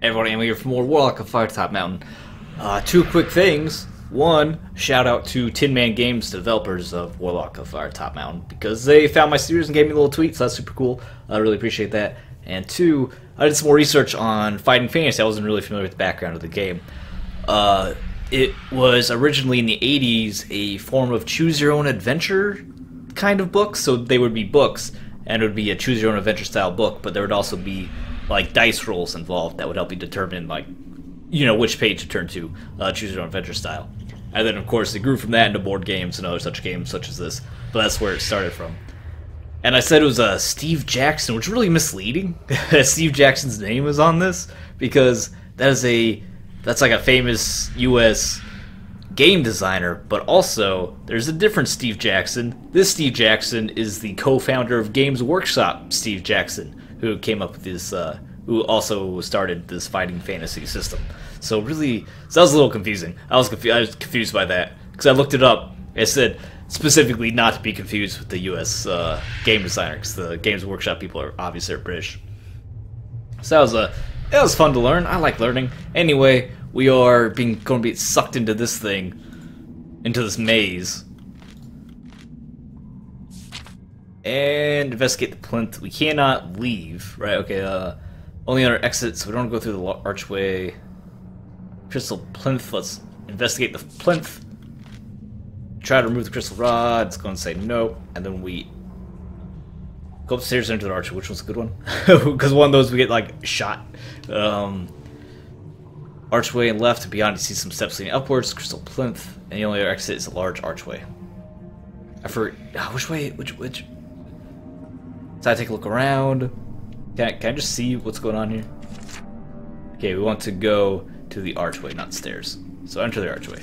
Everyone, I'm here for more Warlock of Firetop Mountain. Two quick things. One, shout out to Tin Man Games, the developers of Warlock of Firetop Mountain, because they found my series and gave me a little tweet, so that's super cool. I really appreciate that. And two, I did some more research on Fighting Fantasy. I wasn't really familiar with the background of the game. It was originally in the 80s a form of choose-your-own-adventure kind of book, so they would be books, and it would be a choose-your-own-adventure style book, but there would also be like dice rolls involved that would help you determine, like, you know, which page to turn to, choose your own adventure style. And then of course it grew from that into board games and other such games such as this, but that's where it started from. And I said it was Steve Jackson, which is really misleading. Steve Jackson's name is on this because that's like a famous US game designer, but also there's a different Steve Jackson. This Steve Jackson is the co-founder of Games Workshop Steve Jackson, who came up with this, who also started this fighting fantasy system. So really, that was a little confusing. I was confused by that, because I looked it up. It said specifically not to be confused with the US game designer, because the Games Workshop people are obviously British. So that was fun to learn. I like learning. Anyway, we are going to be sucked into this thing, into this maze. And investigate the plinth. We cannot leave, right? Okay, only other exit, so we don't go through the archway. Crystal plinth, let's investigate the plinth. Try to remove the crystal rod, it's going to say no, and then we go upstairs into the archway, which was a good one. Because one of those we get, like, shot. Archway and left, and beyond you see some steps leading upwards, crystal plinth, and the only other exit is a large archway. I forgot, which way, which? So I take a look around. Can I just see what's going on here? Okay, we want to go to the archway, not stairs. So enter the archway.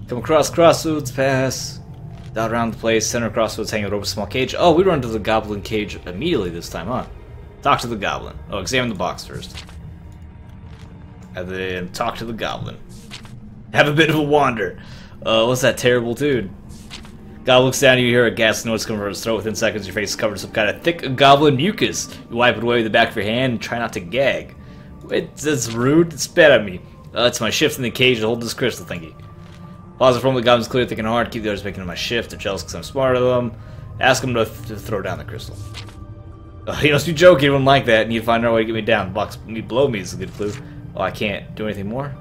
Come across crossroads, pass. Dot around the place, center crossroads, hanging over a small cage. Oh, we run to the goblin cage immediately this time, huh? Talk to the goblin. Oh, examine the box first. And then talk to the goblin. Have a bit of a wander. What's that terrible dude? Goblin looks down, you hear a gas noise coming from his throat. Within seconds, your face is covered in some kind of thick goblin mucus. You wipe it away with the back of your hand and try not to gag. Wait, that's rude. Spit at me. It's my shift in the cage to hold this crystal thingy. Pause from the goblin's clear, thinking hard. Keep the others making my shift. They're jealous because I'm smarter than them. Ask them to throw down the crystal. You must be joking. You wouldn't like that. And you find out a way to get me down. Box me below me is a good clue. Oh, I can't do anything more.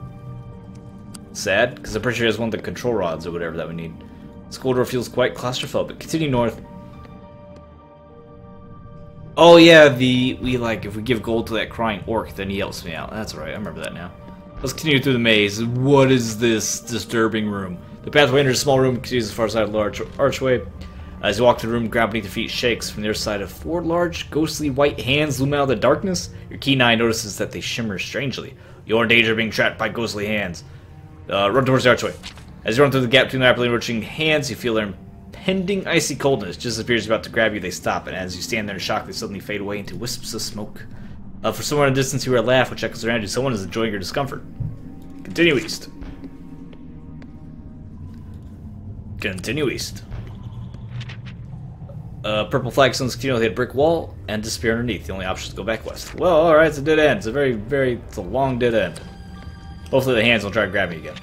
Sad, because I'm pretty sure he has one of the control rods or whatever that we need. This corridor feels quite claustrophobic. Continue north. Oh yeah, if we give gold to that crying orc, then he helps me out. That's right, I remember that now. Let's continue through the maze. What is this disturbing room? The pathway enters a small room, continues as far as a large archway. As you walk to the room, ground beneath your feet shakes. From the other side of four large, ghostly white hands loom out of the darkness. Your keen eye notices that they shimmer strangely. You're in danger of being trapped by ghostly hands. Run towards the archway. As you run through the gap between the rapidly approaching hands, you feel their impending icy coldness. Just as it appears about to grab you, they stop, and as you stand there in shock, they suddenly fade away into wisps of smoke. For somewhere in the distance, you hear a laugh which echoes around you. Someone is enjoying your discomfort. Continue east. Continue east. Purple flagstones continue to hit a brick wall and disappear underneath. The only option is to go back west. Well, alright, it's a dead end. It's it's a long dead end. Hopefully the hands will try to grab me again.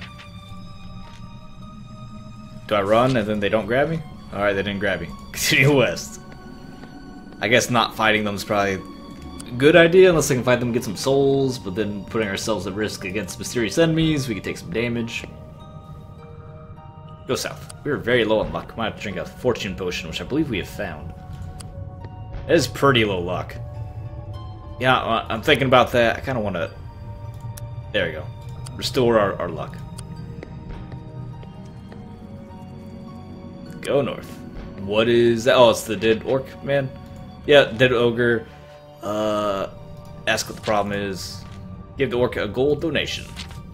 Do I run and then they don't grab me? Alright, they didn't grab me. Continue west. I guess not fighting them is probably a good idea unless I can fight them and get some souls, but then putting ourselves at risk against mysterious enemies, we could take some damage. Go south. We were very low on luck. Might have to drink a fortune potion, which I believe we have found. That is pretty low luck. Yeah, I'm thinking about that. I kind of want to... There we go. Restore our luck. Go north. What is that? Oh, it's the dead orc man? Yeah, dead ogre. Ask what the problem is. Give the orc a gold donation.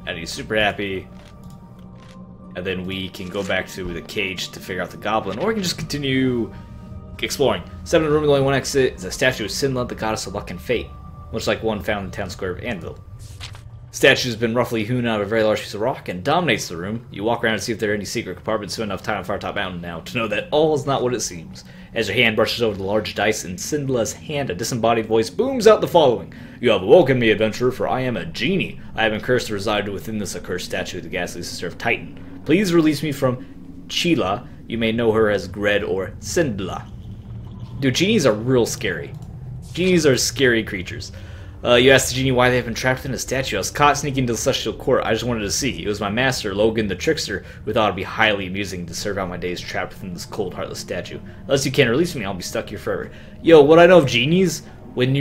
And he's super happy. And then we can go back to the cage to figure out the goblin. Or we can just continue exploring. 7 in the room with only one exit is a statue of Sinla, the goddess of luck and fate. Much like one found in the town square of Anvil. Statue's been roughly hewn out of a very large piece of rock and dominates the room. You walk around to see if there are any secret compartments. Spend enough time on Firetop Mountain now to know that all is not what it seems. As your hand brushes over the large dice in Sindla's hand, a disembodied voice booms out the following. You have awoken me, adventurer, for I am a genie. I have been cursed to reside within this accursed statue, the ghastly sister of Titan. Please release me from Chila. You may know her as Gred or Sindla. Dude, genies are real scary. Genies are scary creatures. You asked the genie why they have been trapped in a statue. I was caught sneaking into the celestial court. I just wanted to see. It was my master, Logan the trickster, who thought it would be highly amusing to serve out my days trapped within this cold, heartless statue. Unless you can't release me, I'll be stuck here forever. Yo, what I know of genies, when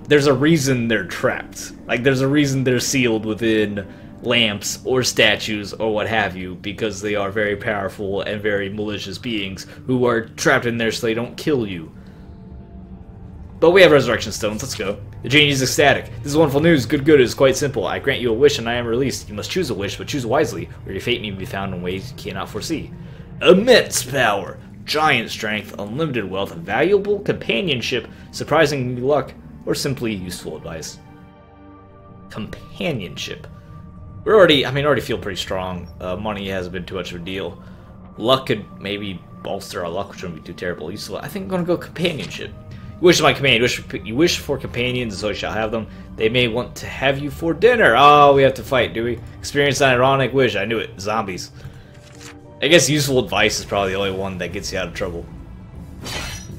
there's a reason they're trapped. Like, there's a reason they're sealed within lamps or statues or what have you, because they are very powerful and very malicious beings who are trapped in there so they don't kill you. But we have resurrection stones, let's go. The genie is ecstatic. This is wonderful news. Good is quite simple. I grant you a wish and I am released. You must choose a wish, but choose wisely, or your fate may be found in ways you cannot foresee. Immense power, giant strength, unlimited wealth, valuable companionship, surprising luck, or simply useful advice. Companionship. I already feel pretty strong. Money hasn't been too much of a deal. Luck could maybe bolster our luck, which wouldn't be too terrible. Useful. I think I'm gonna go companionship. You wish my companion. You wish for companions, so you shall have them. They may want to have you for dinner. Oh, we have to fight, do we? Experience an ironic wish. I knew it. Zombies. I guess useful advice is probably the only one that gets you out of trouble.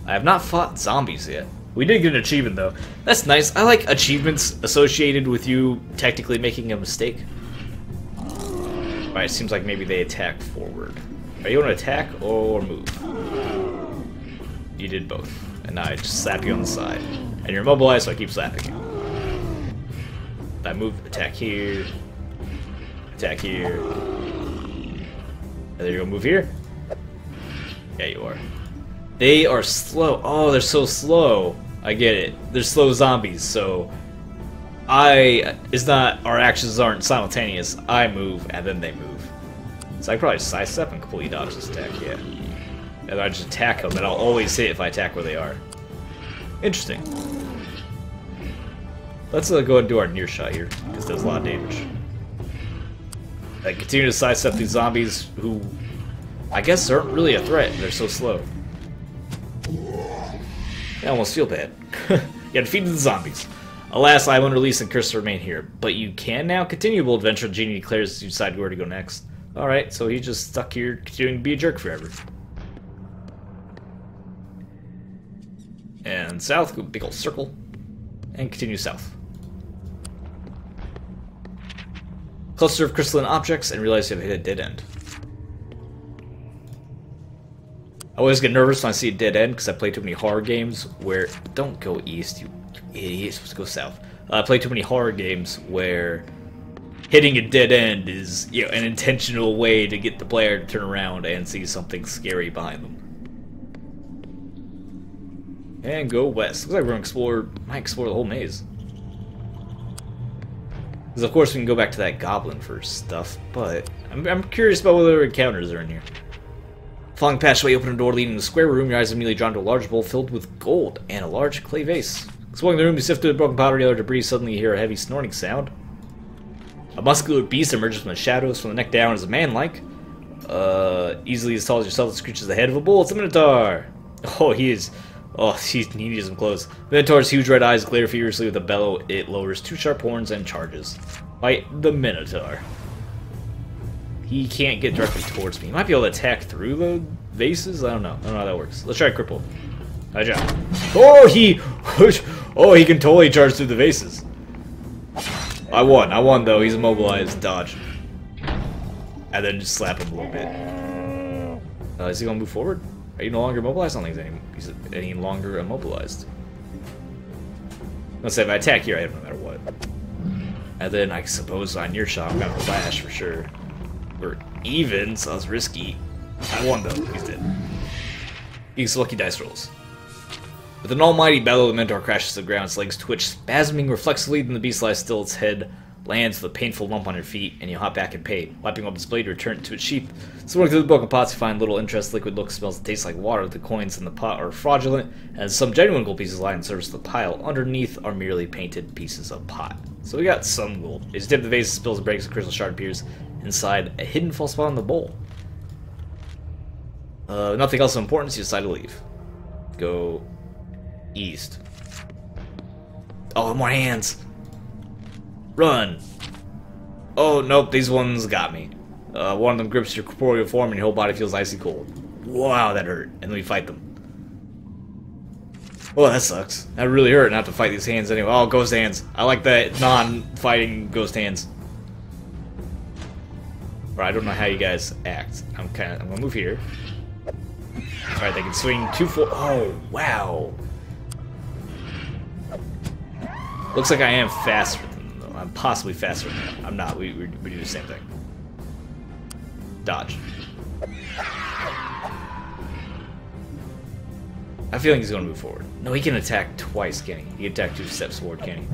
I have not fought zombies yet. We did get an achievement, though. That's nice. I like achievements associated with you technically making a mistake. Alright, seems like maybe they attack forward. Are you going to attack or move? You did both. And now I just slap you on the side. And you're immobilized, so I keep slapping you. I move, attack here. Attack here. And then you're gonna move here? Yeah, you are. They are slow. Oh, they're so slow. I get it. They're slow zombies, so our actions aren't simultaneous. I move and then they move. So I probably just sidestep and completely dodge this attack, yeah. And I just attack them, and I'll always hit if I attack where they are. Interesting. Let's go ahead and do our near shot here, because it does a lot of damage. I continue to sidestep these zombies who, I guess, aren't really a threat. They're so slow. I almost feel bad. You defeated the zombies. Alas, I am unreleased and cursed to remain here. But you can now continue your adventure. The genie declares you decide where to go next. Alright, so he's just stuck here continuing to be a jerk forever. And south, go big old circle, and continue south. Cluster of crystalline objects, and realize you have hit a dead end. I always get nervous when I see a dead end because I play too many horror games where... Don't go east, you idiot. You're supposed to go south. I play too many horror games where hitting a dead end is, you know, an intentional way to get the player to turn around and see something scary behind them. And go west. Looks like we're gonna might explore the whole maze. Because of course we can go back to that goblin for stuff, but I'm curious about what other encounters are in here. Following the passageway, you open a door leading to the square room. Your eyes are immediately drawn to a large bowl filled with gold and a large clay vase. Exploring the room, you sift through the broken pottery and other debris. Suddenly you hear a heavy snorting sound. A muscular beast emerges from the shadows. From the neck down is a man-like. Easily as tall as yourself, it screeches the head of a bull. It's a minotaur. Oh, he is... Oh, he needs some clothes. The Minotaur's huge red eyes glare furiously with a bellow. It lowers two sharp horns and charges. Fight the Minotaur. He can't get directly towards me. He might be able to attack through the vases? I don't know. I don't know how that works. Let's try cripple. Hi, John. Oh, he can totally charge through the vases. I won, though. He's immobilized. Dodge. And then just slap him a little bit. Is he going to move forward? Are you no longer immobilized? I don't think he's any longer immobilized. Let's say if I attack here, I hit him no matter what. And then I suppose on your shot, I'm gonna flash for sure. We're even, so that's risky. I won though, he's dead. Use lucky dice rolls. With an almighty bellow, the Minotaur crashes to the ground, its legs twitch, spasming reflexively, then the beast lies still, its head lands with a painful lump on your feet, and you hop back in pain. Wiping off this blade, you return it to its sheath. Swimming through the broken pots, you find little interest. Liquid looks, smells, and tastes like water. The coins in the pot are fraudulent, and some genuine gold pieces lie in the surface of the pile. Underneath are merely painted pieces of pot. So we got some gold. As you dip the vase, it spills and breaks, a crystal shard appears inside a hidden false spot in the bowl. Nothing else of importance, you decide to leave. Go east. Oh, more hands! Run! Oh, nope, these ones got me. One of them grips your corporeal form and your whole body feels icy cold. Wow, that hurt. And then we fight them. Oh, that sucks. That really hurt not to fight these hands anyway. Oh, ghost hands. I like that non-fighting ghost hands. Alright, I don't know how you guys act. I'm gonna move here. Alright, they can swing 2-4. Oh, wow. Looks like I am faster than them, though. I'm possibly faster than them. I'm not. We do the same thing. Dodge. I feel like he's going to move forward. No, he can attack twice, can he? He can attack 2 steps forward, can he?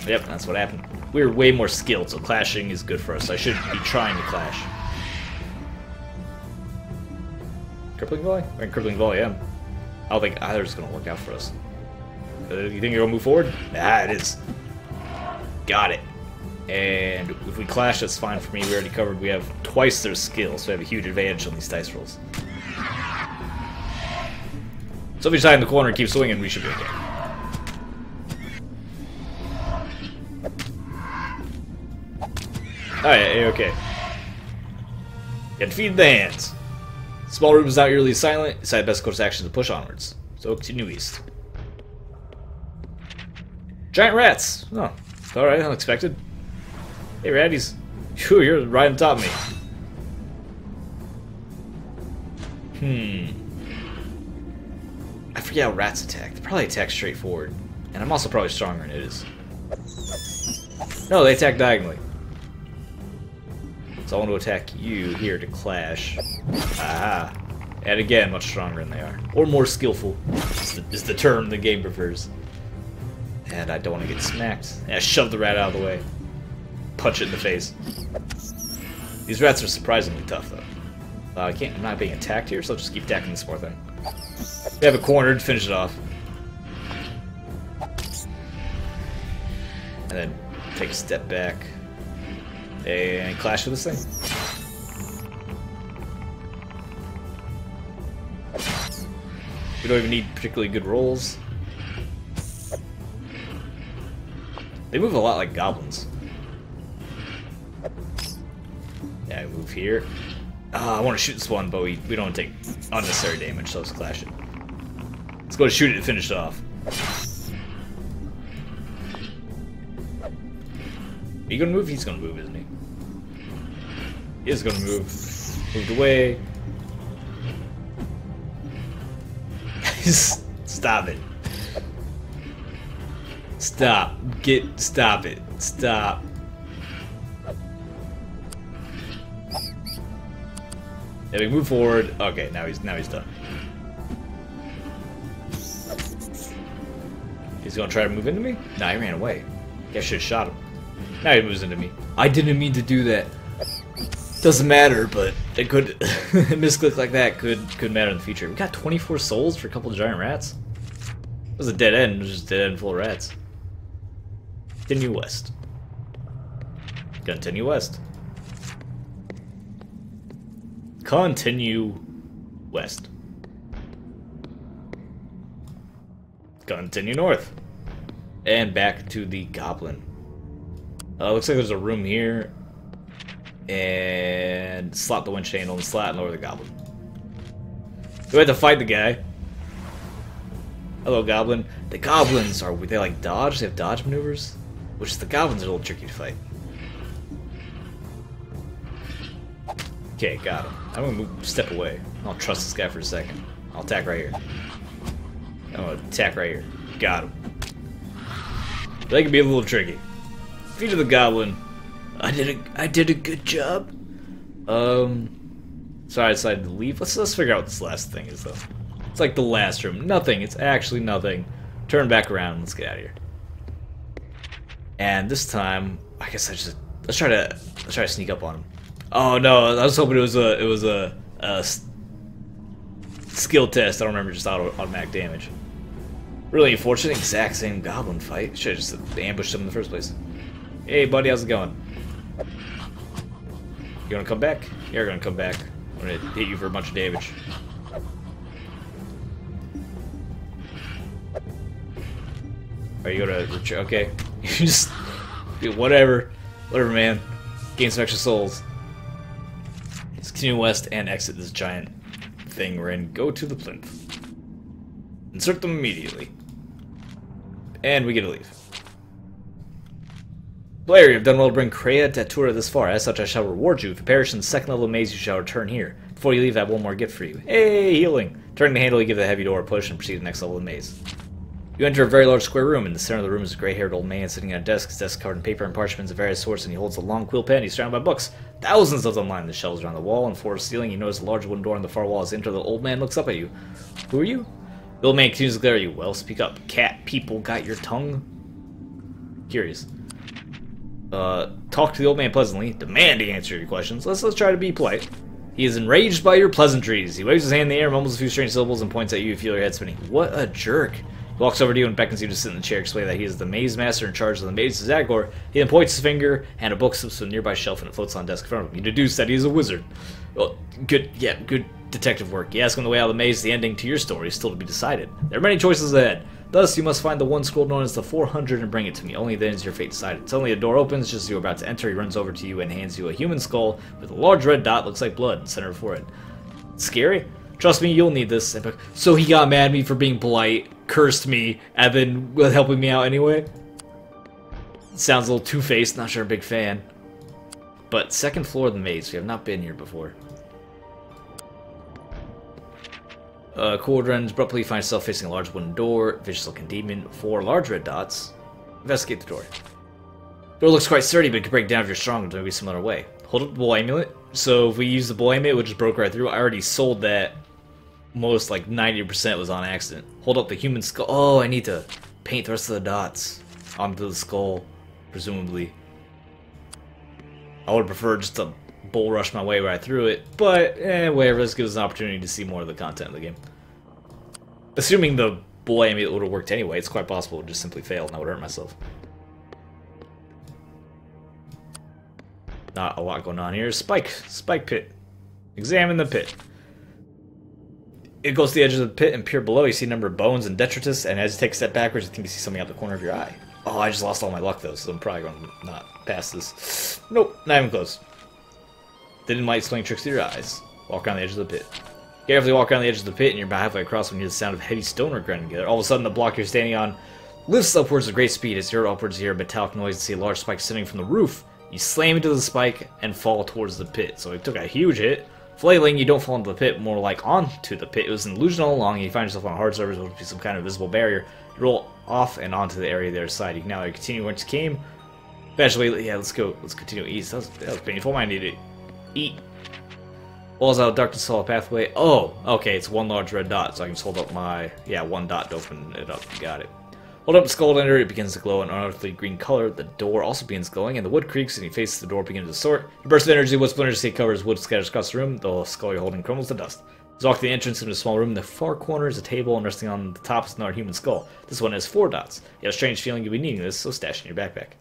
Yep, that's what happened. We're way more skilled, so clashing is good for us. I should be trying to clash. Crippling volley? I mean, crippling volley, yeah. I don't think either's going to work out for us. You think you're going to move forward? Ah, it is. Got it. And if we clash, that's fine for me. We already covered. We have twice their skill, so we have a huge advantage on these dice rolls. So if we decide in the corner and keep swinging, we should be okay. Alright, okay. You defeated the hands. Small room is not eerily silent. Decide best course of action to push onwards. So continue east. Giant rats! Oh, alright, unexpected. Hey, ratties. Phew, you're right on top of me. I forget how rats attack. They probably attack straight forward. And I'm also probably stronger than it is. No, they attack diagonally. So I want to attack you here to clash. Aha. And again, much stronger than they are. Or more skillful is the term the game prefers. And I don't want to get smacked. Yeah, shove the rat out of the way. Punch it in the face. These rats are surprisingly tough, though. I'm not being attacked here, so I'll just keep attacking this poor thing. We have it cornered, finish it off. And then take a step back. And clash with this thing. We don't even need particularly good rolls. They move a lot like goblins. Yeah, I move here. I want to shoot this one, but we don't want to take unnecessary damage, so let's clash it. Let's go to shoot it and finish it off. Are you gonna move? He's gonna move, isn't he? He is gonna move. Moved away. Stop it. Stop. Stop it. Stop. Yeah, we move forward. Okay, now he's done. He's gonna try to move into me? Nah, he ran away. I should have shot him. Now he moves into me. I didn't mean to do that. Doesn't matter, but it could a misclick like that could matter in the future. We got 24 souls for a couple of giant rats. It was a dead end. It was just a dead end full of rats. Continue west. Continue west. Continue west. Continue north. And back to the goblin. Looks like there's a room here. And slot the wind channel and slot and lower the goblin. Do we have to fight the guy? Hello, goblin. The goblins are they like dodge? They have dodge maneuvers? Which the goblins are a little tricky to fight. Okay, got him. I'm gonna step away. I'll trust this guy for a second. I'll attack right here. I'm gonna attack right here. Got him. That can be a little tricky. Feet of the goblin. I did a good job. So I decided to leave. Let's figure out what this last thing is though. It's like the last room. Nothing. It's actually nothing. Turn back around. Let's get out of here. And this time, I guess let's try to sneak up on him. Oh no, I was hoping it was a skill test. I don't remember, just automatic damage. Really unfortunate, exact same goblin fight. Should have just ambushed him in the first place. Hey buddy, how's it going? You gonna come back? You're gonna come back. I'm gonna hit you for a bunch of damage. Are you gonna retreat? Okay. You just do whatever. Whatever, man. Gain some extra souls. Let's continue west and exit this giant thing we're in. Go to the plinth. Insert them immediately. And we get to leave. Player, you have done well to bring Kreia Datura this far. As such, I shall reward you. If you perish in the second level of maze, you shall return here. Before you leave, I have one more gift for you. Hey, healing! Turning the handle, you give the heavy door a push and proceed to the next level of the maze. You enter a very large square room. In the center of the room is a gray-haired old man sitting at a desk. His desk covered in paper and parchments of various sorts, and he holds a long quill pen. He's surrounded by books. Thousands of them line the shelves around the wall and floor to ceiling. You notice a large wooden door on the far wall. As you enter, the old man looks up at you. Who are you? The old man continues to glare at you. Well, speak up. Cat people got your tongue? Curious. Talk to the old man pleasantly. Demand he answer your questions. Let's try to be polite. He is enraged by your pleasantries. He waves his hand in the air, mumbles a few strange syllables, and points at you. You feel your head spinning. What a jerk. He walks over to you and beckons you to sit in the chair, explaining that he is the maze master in charge of the maze of Zagor. He then points his finger, and a book slips to a nearby shelf and it floats on the desk in front of him. You deduce that he is a wizard. Well, good detective work. You ask him the way out of the maze. The ending to your story is still to be decided. There are many choices ahead. Thus, you must find the one scroll known as the 400 and bring it to me. Only then is your fate decided. Suddenly, a door opens just as you're about to enter. He runs over to you and hands you a human skull with a large red dot, looks like blood, in the center of the forehead. Scary? Trust me, you'll need this. So he got mad at me for being polite, cursed me, and then was helping me out anyway? Sounds a little two-faced, not sure I'm a big fan. But second floor of the maze, we have not been here before. Corridor ends abruptly, you find yourself facing a large wooden door, vicious-looking demon, 4 large red dots. Investigate the door. Door looks quite sturdy, but it could break down if you're strong in maybe some other way. Hold up the bull amulet. So if we use the bull amulet, it just broke right through. I already sold that. Most, like 90% was on accident. Hold up the human skull. Oh, I need to paint the rest of the dots onto the skull, presumably. I would prefer just to bull rush my way right through it, but whatever, this gives us an opportunity to see more of the content of the game. Assuming the bull amulet would have worked anyway, it's quite possible it would just simply fail and I would hurt myself. Not a lot going on here. Spike pit. Examine the pit. It goes to the edge of the pit and peer below. You see a number of bones and detritus, and as you take a step backwards, you think you see something out the corner of your eye. Oh, I just lost all my luck though, so I'm probably going to not pass this. Nope, not even close. Didn't like swing tricks to your eyes. Walk around the edge of the pit. Carefully walk around the edge of the pit, and you're about halfway across when you hear the sound of heavy stonework grinding together. All of a sudden, the block you're standing on lifts upwards at great speed. As you're upwards, you hear a metallic noise and see a large spike sitting from the roof. You slam into the spike and fall towards the pit. So it took a huge hit. Flailing, you don't fall into the pit, more like onto the pit. It was an illusion all along, and you find yourself on a hard surface, which would be some kind of visible barrier. You roll off and onto the area there side. You can now either continue where you came. Eventually, yeah, let's go. Let's continue east. That was painful. I need to eat. Walls out of darkness, solid pathway. Oh, okay, it's one large red dot, so I can just hold up my, one dot to open it up. You got it. Hold up the skull under, it begins to glow an unearthly green color. The door also begins glowing, and the wood creaks, and you face the door, begins to sort. A burst of energy, wood splinters, see covers, wood scatters across the room. The skull you're holding crumbles to dust. You walk to the entrance into a small room. In the far corner is a table, and resting on the top is another human skull. This one has 4 dots. You have a strange feeling you'll be needing this, so stash it in your backpack.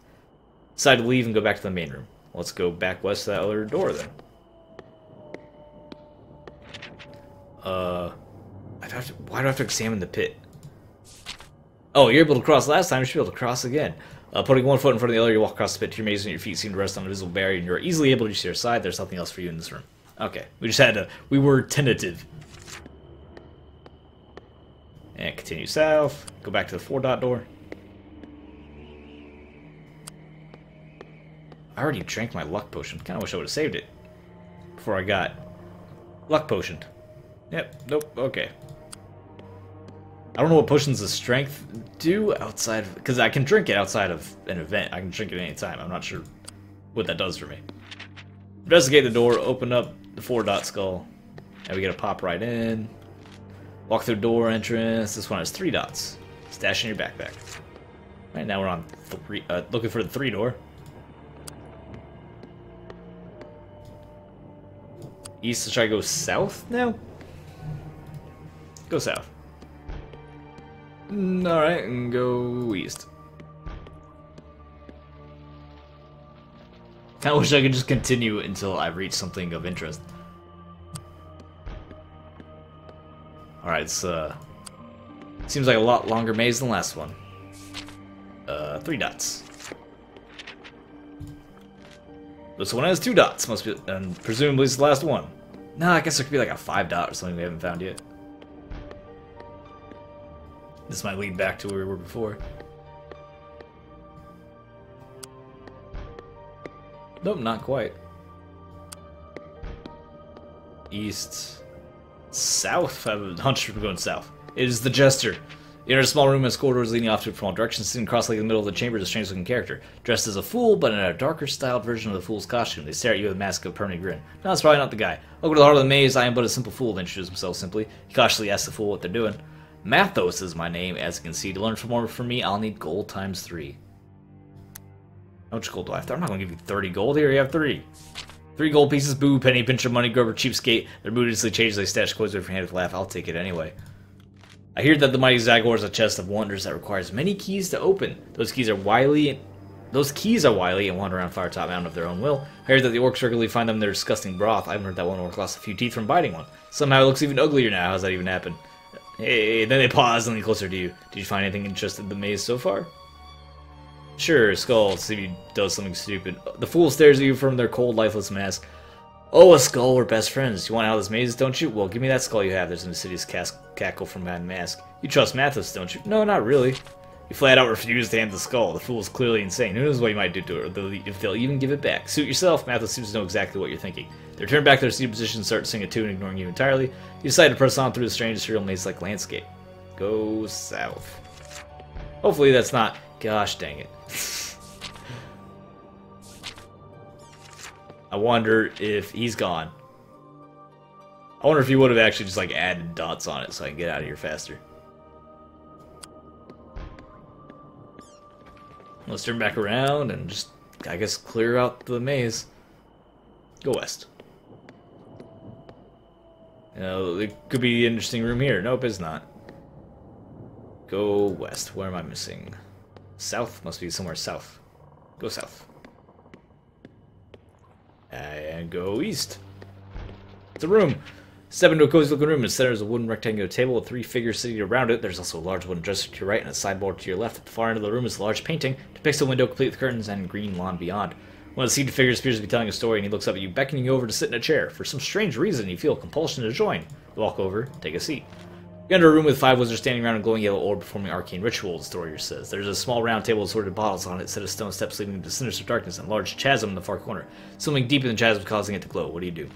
Decide to leave and go back to the main room. Let's go back west to that other door, then. Why do I have to examine the pit? Oh, you're able to cross last time, you should be able to cross again. Putting one foot in front of the other, you walk across the pit to your maze, and your feet seem to rest on a visible barrier, and you're easily able to reach your side. There's nothing else for you in this room. Okay, we were tentative. And continue south, go back to the 4-dot door. I already drank my luck potion. Kinda wish I would have saved it before I got luck potioned. Yep, nope, okay. I don't know what potions of strength do outside of... Because I can drink it outside of an event. I can drink it any time. I'm not sure what that does for me. Investigate the door, open up the 4-dot skull, and we get a pop right in. Walk through door entrance. This one has 3 dots. Stash in your backpack. Right now we're on looking for the 3 door. East, should I go south now? Go south. Alright, and go east. Kinda wish I could just continue until I reach something of interest. Alright, it's seems like a lot longer maze than the last one. 3 dots. This one has 2 dots, must be, and presumably it's the last one. No, I guess there could be like a 5 dot or something we haven't found yet. This might lead back to where we were before. Nope, not quite. East. South? I have a hunch we're going south. It is the Jester. You enter a small room has corridors leading off to it from all directions. Sitting cross-legged in the middle of the chamber is a strange-looking character. Dressed as a fool, but in a darker-styled version of the fool's costume. They stare at you with a mask of a permanent grin. No, that's probably not the guy. Welcome to the heart of the maze. I am but a simple fool, they introduce himself simply. He cautiously asks the fool what they're doing. Mathos is my name, as you can see. To learn more from me, I'll need gold times 3. How much gold do I have? I'm not going to give you 30 gold. Here, you have 3. 3 gold pieces. Boo, penny, pincher, money, grover, cheapskate. Their mood instantly changes. They stash coins with your hand with a laugh. I'll take it anyway. I hear that the mighty Zagor is a chest of wonders that requires many keys to open. Those keys are wily and wander around Firetop Mountain of their own will. I heard that the orcs regularly find them in their disgusting broth. I haven't heard that one orc lost a few teeth from biting one. Somehow it looks even uglier now. How's that even happen? Hey, then they pause and lean closer to you. Did you find anything interesting in the maze so far? Sure, Skull, see if he does something stupid. The fool stares at you from their cold, lifeless mask. Oh, a Skull, we're best friends. You want out of this maze, don't you? Well, give me that skull you have. There's an insidious cackle from behind the mask. You trust Mathis, don't you? No, not really. You flat out refuse to hand the skull. The fool is clearly insane. Who knows what you might do to her, if they'll even give it back. Suit yourself. Mathis seems to know exactly what you're thinking. They return back to their seated position and start to sing a tune, ignoring you entirely. You decide to press on through the strange, surreal maze-like landscape. Go south. Hopefully that's not... Gosh dang it. I wonder if he's gone. I wonder if he would have actually just like added dots on it so I can get out of here faster. Let's turn back around and just, I guess, clear out the maze. Go west. You know, it could be an interesting room here. Nope, it's not. Go west. Where am I missing? South? Must be somewhere south. Go south. And go east. It's a room. Step into a cozy looking room. In the center is a wooden rectangular table with 3 figures sitting around it. There's also a large wooden dresser to your right and a sideboard to your left. At the far end of the room is a large painting. Depicts a window complete with curtains and green lawn beyond. One of the seated figures appears to be telling a story, and he looks up at you, beckoning you over to sit in a chair. For some strange reason, you feel a compulsion to join. You walk over, take a seat. You enter a room with 5 wizards standing around a glowing yellow orb performing arcane rituals, the story says. There's a small round table with assorted bottles on it, set of stone steps leading to sinister darkness, and a large chasm in the far corner. Something deep in the chasm causing it to glow. What do you do?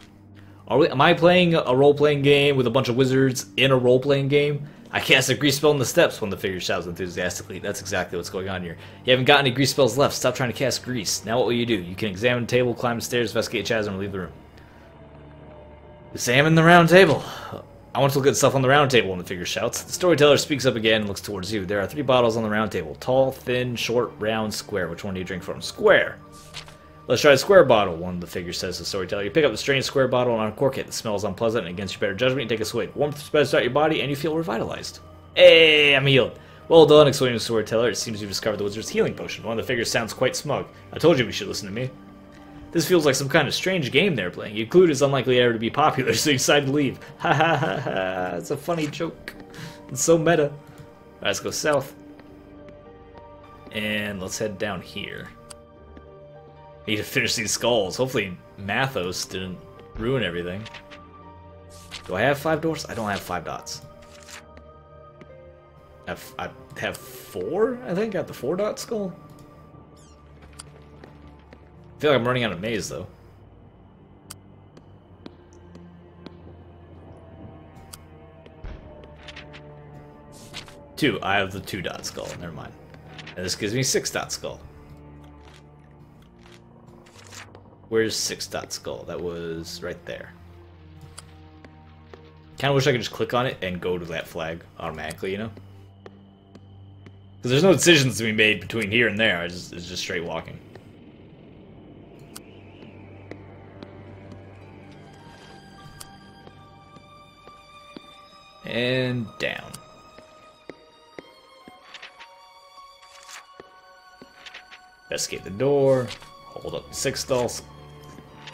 Am I playing a role-playing game with a bunch of wizards in a role-playing game? I cast a grease spell in the steps, one of the figures shouts enthusiastically. That's exactly what's going on here. You haven't got any grease spells left. Stop trying to cast grease. Now what will you do? You can examine the table, climb the stairs, investigate a chasm, or leave the room. Examine the round table. I want to look at stuff on the round table, one of the figure shouts. The storyteller speaks up again and looks towards you. There are 3 bottles on the round table. Tall, thin, short, round, square. Which one do you drink from? Square. Let's try the square bottle, one of the figures says to the storyteller. You pick up the strange square bottle and uncork it. It smells unpleasant, and against your better judgment, you take a swig. Warmth spreads throughout your body, and you feel revitalized. Hey, I'm healed. Well done, exclaimed the storyteller. It seems you've discovered the wizard's healing potion. One of the figures sounds quite smug. I told you we should listen to me. This feels like some kind of strange game they're playing. Your clue is unlikely ever to be popular, so you decide to leave. Ha ha ha ha. It's a funny joke. It's so meta. Alright, let's go south. And let's head down here. Need to finish these skulls. Hopefully Mathos didn't ruin everything. Do I have 5 doors? I don't have 5 dots. I have 4, I think? I have the 4 dot skull? I feel like I'm running out of maze, though. Two. I have the 2 dot skull. Never mind. And this gives me 6 dot skull. Where's 6 dot skull? That was right there. Kind of wish I could just click on it and go to that flag automatically, you know? Because there's no decisions to be made between here and there. It's just straight walking. And down. Investigate the door. Hold up the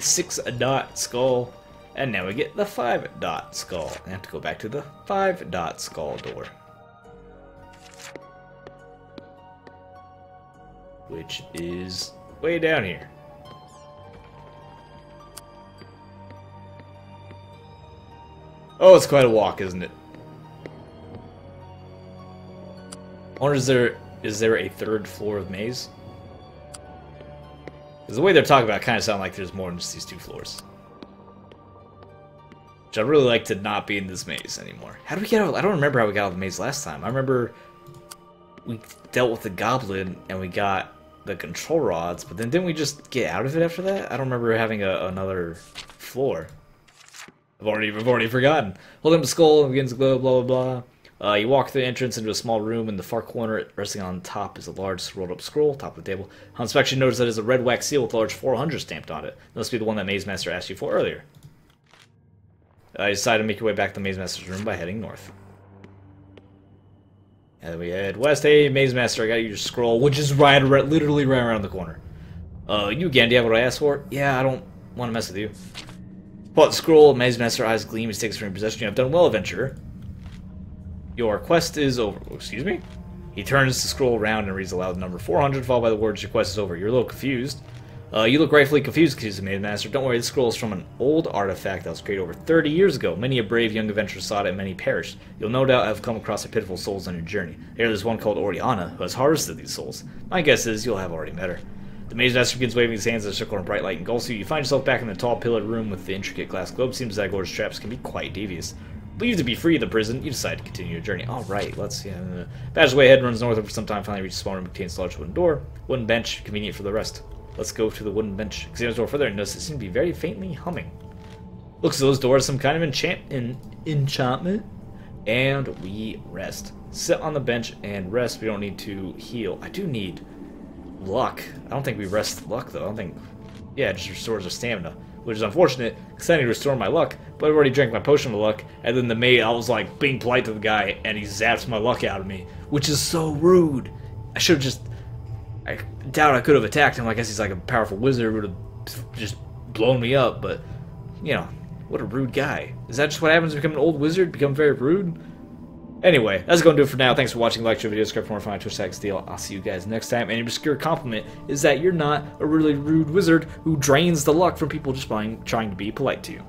6-dot skull. And now we get the 5-dot skull. I have to go back to the 5-dot skull door. Which is way down here. Oh, it's quite a walk, isn't it? I wonder, is there a 3rd floor of maze? Because the way they're talking about it kind of sound like there's more than just these 2 floors. Which I'd really like to not be in this maze anymore. How did we get out? I don't remember how we got out of the maze last time. I remember we dealt with the goblin and we got the control rods, but then didn't we just get out of it after that? I don't remember having another floor. I've already forgotten. Hold up the skull and begins to glow, blah blah blah. You walk through the entrance into a small room. In the far corner, resting on top, is a large rolled up scroll, top of the table. On inspection, notice that is a red wax seal with a large 400 stamped on it. That must be the one that Maze Master asked you for earlier. You decide to make your way back to Maze Master's room by heading north. And then we head west. Hey, Maze Master, I got your scroll, which is literally right around the corner. You again, do you have what I asked for? Yeah, I don't want to mess with you. Pull out the scroll, Maze Master eyes gleam, he takes it from your possession. You have done well, adventurer. Your quest is over. Excuse me? He turns the scroll around and reads aloud the number 400, followed by the words, your quest is over. You're a little confused. You look rightfully confused, accused the Maze Master. Don't worry, this scroll is from an old artifact that was created over 30 years ago. Many a brave young adventurer sought it and many perished. You'll no doubt have come across their pitiful souls on your journey. There's one called Oriana, who has harvested these souls. My guess is you'll have already met her. The Maze Master begins waving his hands as a circle of bright light engulfs you. You find yourself back in the tall pillared room with the intricate glass globe. Seems that gorgeous traps can be quite devious. Believed to be free of the prison, you decide to continue your journey. Alright, let's badge way ahead, runs northward for some time, finally reaches a small room, contains a large wooden door. Wooden bench, convenient for the rest. Let's go to the wooden bench. Examine the door further and notice it seems to be very faintly humming. Looks as though this door has some kind of enchantment. And we rest. Sit on the bench and rest. We don't need to heal. I do need luck. I don't think we rest luck though. I don't think. Yeah, it just restores our stamina, which is unfortunate because I need to restore my luck. But I've already drank my potion of luck, and then I was like being polite to the guy, and he zaps my luck out of me, which is so rude. I should have just. I doubt I could have attacked him. I guess he's like a powerful wizard, would have just blown me up. But you know, what a rude guy. Is that just what happens when you become an old wizard? Become very rude? Anyway, that's going to do it for now. Thanks for watching. Like, share video, subscribe for more fun Twitch tags deal. I'll see you guys next time. And an obscure compliment is that you're not a really rude wizard who drains the luck from people just trying to be polite to you.